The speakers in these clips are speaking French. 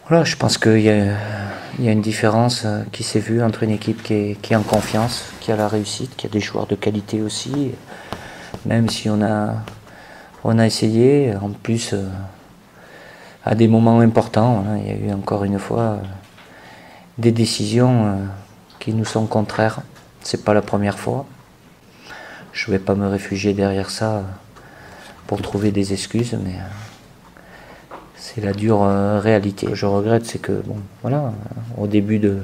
Voilà, je pense qu'il y a une différence qui s'est vue entre une équipe qui est en confiance, qui a la réussite, qui a des joueurs de qualité aussi, même si on a essayé, en plus à des moments importants, voilà, il y a eu encore une fois des décisions qui nous sont contraires. C'est pas la première fois. Je ne vais pas me réfugier derrière ça pour trouver des excuses, mais c'est la dure réalité. Je regrette, c'est que, bon, voilà, au début de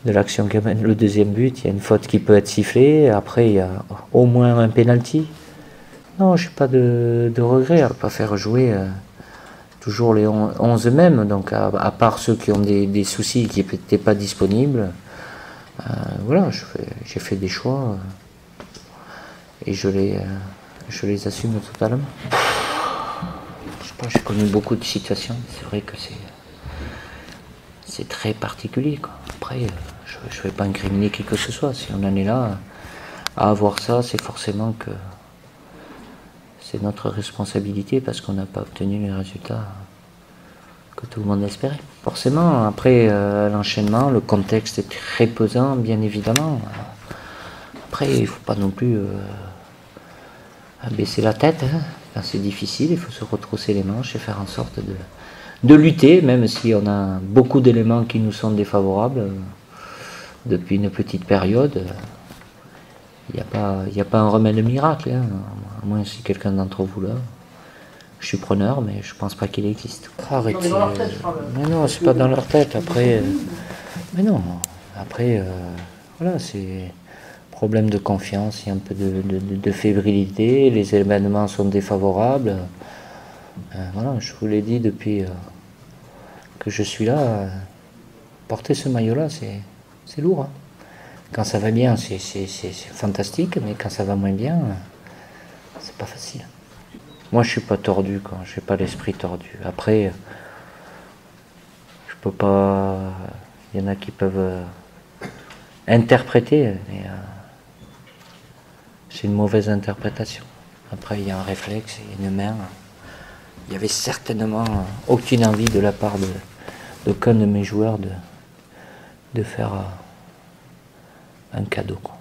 l'action qui amène le deuxième but, il y a une faute qui peut être sifflée, après il y a au moins un penalty. Non, je n'ai pas de regret à ne pas faire jouer toujours les 11 mêmes, donc à part ceux qui ont des soucis qui n'étaient pas disponibles. Voilà, j'ai fait des choix et je les assume totalement. Je sais pas, j'ai connu beaucoup de situations, c'est vrai que c'est très particulier, quoi. Après, je ne vais pas incriminer qui que ce soit. Si on en est là à avoir ça, c'est forcément que c'est notre responsabilité parce qu'on n'a pas obtenu les résultats que tout le monde espérait. Forcément, après l'enchaînement, le contexte est très pesant, bien évidemment. Après, il ne faut pas non plus baisser la tête. Hein. Quand c'est difficile, il faut se retrousser les manches et faire en sorte de lutter, même si on a beaucoup d'éléments qui nous sont défavorables depuis une petite période. Il n'y a pas un remède miracle, hein. À moins si quelqu'un d'entre vous là. Je suis preneur, mais je pense pas qu'il existe. Arrêtez. Mais non, c'est pas dans leur tête. Après, mais non. Après, voilà, c'est problème de confiance, il y a un peu de fébrilité. Les événements sont défavorables. Voilà, je vous l'ai dit depuis que je suis là. Porter ce maillot-là, c'est lourd. Hein. Quand ça va bien, c'est fantastique, mais quand ça va moins bien, c'est pas facile. Moi, je suis pas tordu, quoi. Je n'ai pas l'esprit tordu. Après, je peux pas. Il y en a qui peuvent interpréter, mais c'est une mauvaise interprétation. Après, il y a un réflexe, il y a une main. Il y avait certainement aucune envie de la part d'aucun de mes joueurs de faire un cadeau, quoi.